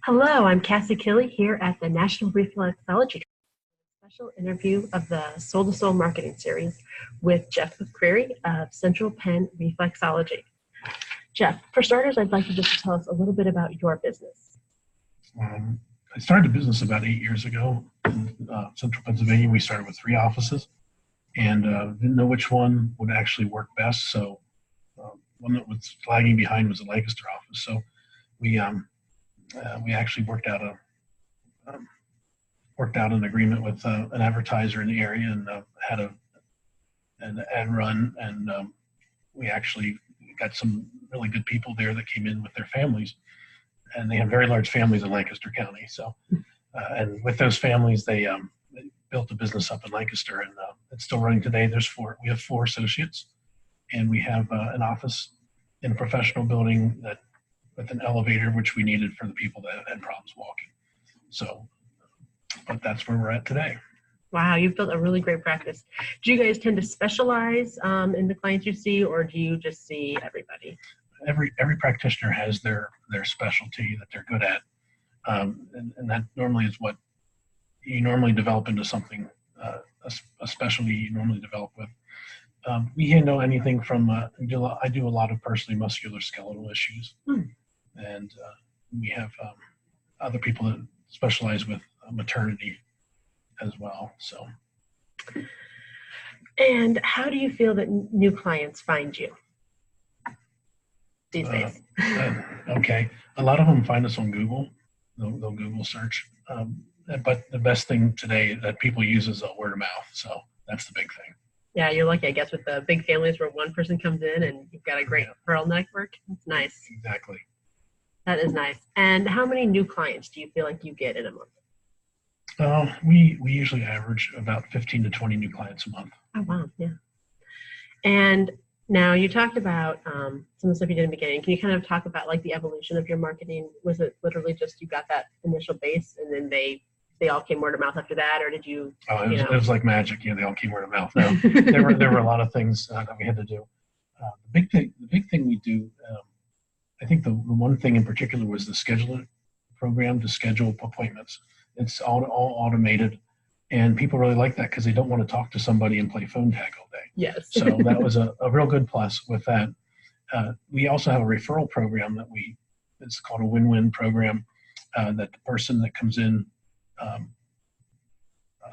Hello, I'm Cassie Killey here at the National Reflexology special interview of the Sole to Sole Marketing Series with Jeff McCreary of Central Penn Reflexology. Jeff, for starters, I'd like you just to tell us a little bit about your business. I started a business about 8 years ago in Central Pennsylvania. We started with 3 offices and didn't know which one would actually work best. So one that was lagging behind was the Lancaster office. So we actually worked out an agreement with an advertiser in the area and had an ad run, and we actually got some really good people there that came in with their families, and they have very large families in Lancaster County. So and with those families, they built a business up in Lancaster, and it's still running today. We have 4 associates, and we have an office in a professional building that with an elevator, which we needed for the people that had problems walking. So, but that's where we're at today. Wow, you've built a really great practice. Do you guys tend to specialize in the clients you see, or do you just see everybody? Every practitioner has their specialty that they're good at, and that normally is what you normally develop into something, a specialty you normally develop with. We handle anything from I do a lot of personally musculoskeletal issues, and we have other people that specialize with maternity as well. So, and how do you feel that new clients find you these days? Okay, a lot of them find us on Google. They'll Google search, but the best thing today that people use is word of mouth. So that's the big thing. Yeah, you're lucky, I guess, with the big families where one person comes in and you've got a great referral network. That's nice. Exactly. That is nice. And how many new clients do you feel like you get in a month? We usually average about 15 to 20 new clients a month. Oh, wow. Yeah. And now you talked about some of the stuff you did in the beginning. Can you kind of talk about like the evolution of your marketing? Was it literally just you got that initial base and then they all came word of mouth after that, or did you? It was like magic. Yeah, they all came word of mouth. No, there were a lot of things that we had to do. The big thing we do, I think the one thing in particular was the scheduler program to schedule appointments. It's all automated, and people really like that because they don't want to talk to somebody and play phone tag all day. Yes. So that was a real good plus with that. We also have a referral program it's called a win-win program, that the person that comes in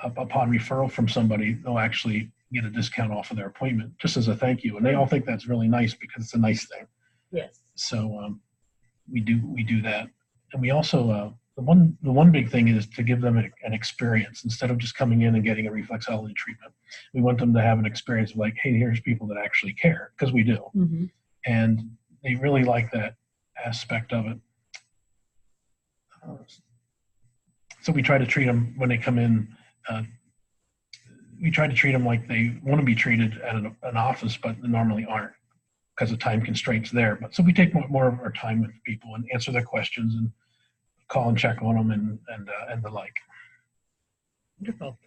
upon referral from somebody, they'll actually get a discount off of their appointment just as a thank you. And they all think that's really nice because it's a nice thing. Yes. So we do that. And we also, the one big thing is to give them an experience instead of just coming in and getting a reflexology treatment. We want them to have an experience of like, hey, here's people that actually care, because we do. Mm-hmm. And they really like that aspect of it. So we try to treat them when they come in. We try to treat them like they want to be treated at an office, but they normally aren't because of time constraints there. But so we take more of our time with people and answer their questions and call and check on them and the like. Wonderful.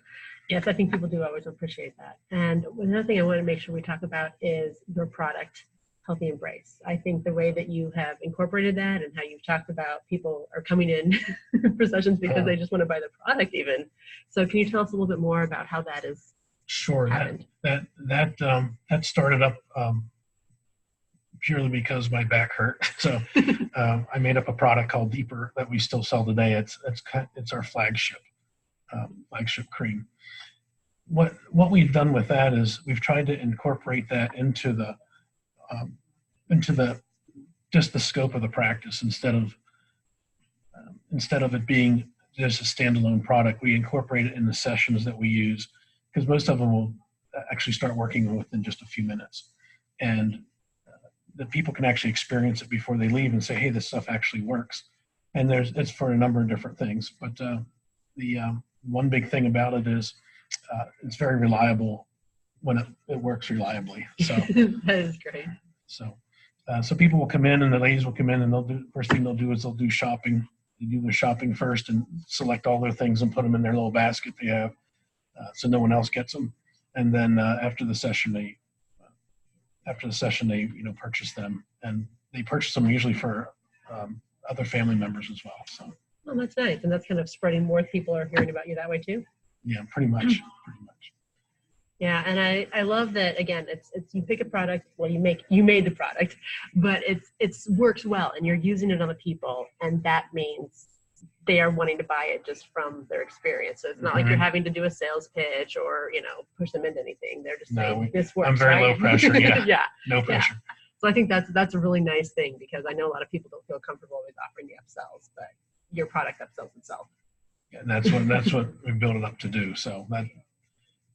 Yes, I think people do always appreciate that. And another thing I want to make sure we talk about is your product, Healthy Embrace. I think the way that you have incorporated that and how you've talked about people are coming in for sessions because they just want to buy the product even. So can you tell us a little bit more about how that is? Sure. Happened? That started up purely because my back hurt. So I made up a product called Deeper that we still sell today. It's our flagship cream. What we've done with that is we've tried to incorporate that into the just the scope of the practice instead of it being just a standalone product. We incorporate it in the sessions that we use because most of them will actually start working within just a few minutes, and the people can actually experience it before they leave and say, hey, this stuff actually works. And it's for a number of different things, but the one big thing about it is it's very reliable when it works reliably. So That is great. So people will come in, and the ladies will come in, and first thing they'll do is they'll do shopping. They do their shopping first and select all their things and put them in their little basket they have, so no one else gets them. And then after the session, they purchase them, and they purchase them usually for other family members as well. So Oh, that's nice. And that's kind of spreading, more people are hearing about you that way too. Yeah, pretty much. Pretty much. Yeah, and I love that. Again, it's you pick a product, well, you made the product, but it's works well, and you're using it on the people, and that means they are wanting to buy it just from their experience. So it's not like you're having to do a sales pitch or push them into anything. They're just saying this works. I'm very right? low pressure. Yeah. Yeah. No pressure. Yeah. So I think that's a really nice thing, because I know a lot of people don't feel comfortable with offering the upsells, but your product upsells itself. Yeah, and that's what we built it up to do. So that.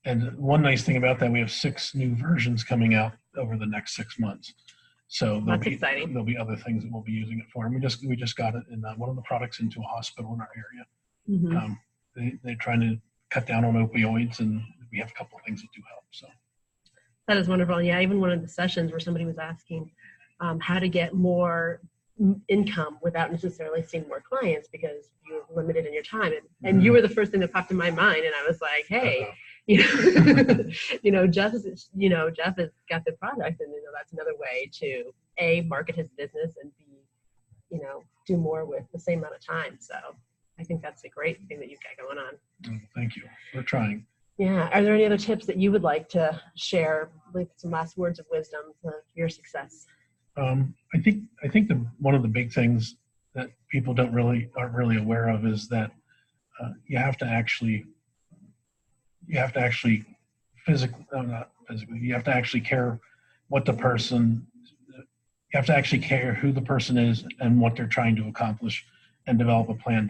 And one nice thing about that, we have 6 new versions coming out over the next 6 months. So that's exciting. There'll be other things that we'll be using it for. And we just got it in one of the products into a hospital in our area. Mm-hmm. They're trying to cut down on opioids, and we have a couple of things that do help. So that is wonderful. Yeah, even one of the sessions where somebody was asking how to get more income without necessarily seeing more clients because you're limited in your time, and you were the first thing that popped in my mind, and I was like, hey. Jeff has got the product, and that's another way to A, market his business, and B, do more with the same amount of time. So I think that's a great thing that you've got going on. Thank you. We're trying. Yeah. Are there any other tips that you would like to share, with some last words of wisdom for your success? I think one of the big things that people aren't really aware of is that you have to actually physically, not physically, you have to actually care what the person, you have to actually care who the person is and what they're trying to accomplish, and develop a plan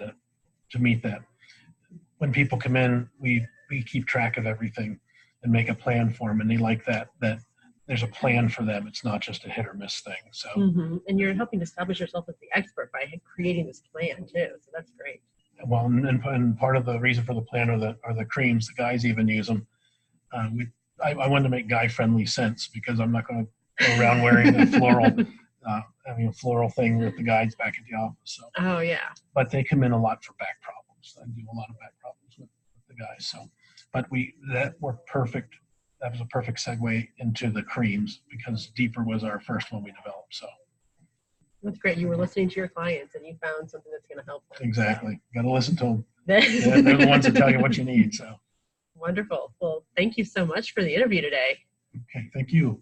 to meet that. When people come in, we keep track of everything and make a plan for them, and they like that there's a plan for them. It's not just a hit or miss thing. So, and you're helping to establish yourself as the expert by creating this plan too. So that's great. Well, and part of the reason for the plan are the creams. The guys even use them. I wanted to make guy-friendly scents, because I'm not going to go around wearing a floral, having a floral thing with the guys back at the office. So. Oh yeah. But they come in a lot for back problems. I do a lot of back problems with the guys. So, but that worked perfect. That was a perfect segue into the creams, because Deeper was our first one we developed. So. That's great. You were listening to your clients, and you found something that's going to help them. Exactly. Got to listen to them. They're the ones that tell you what you need. So. Wonderful. Well, thank you so much for the interview today. Okay. Thank you.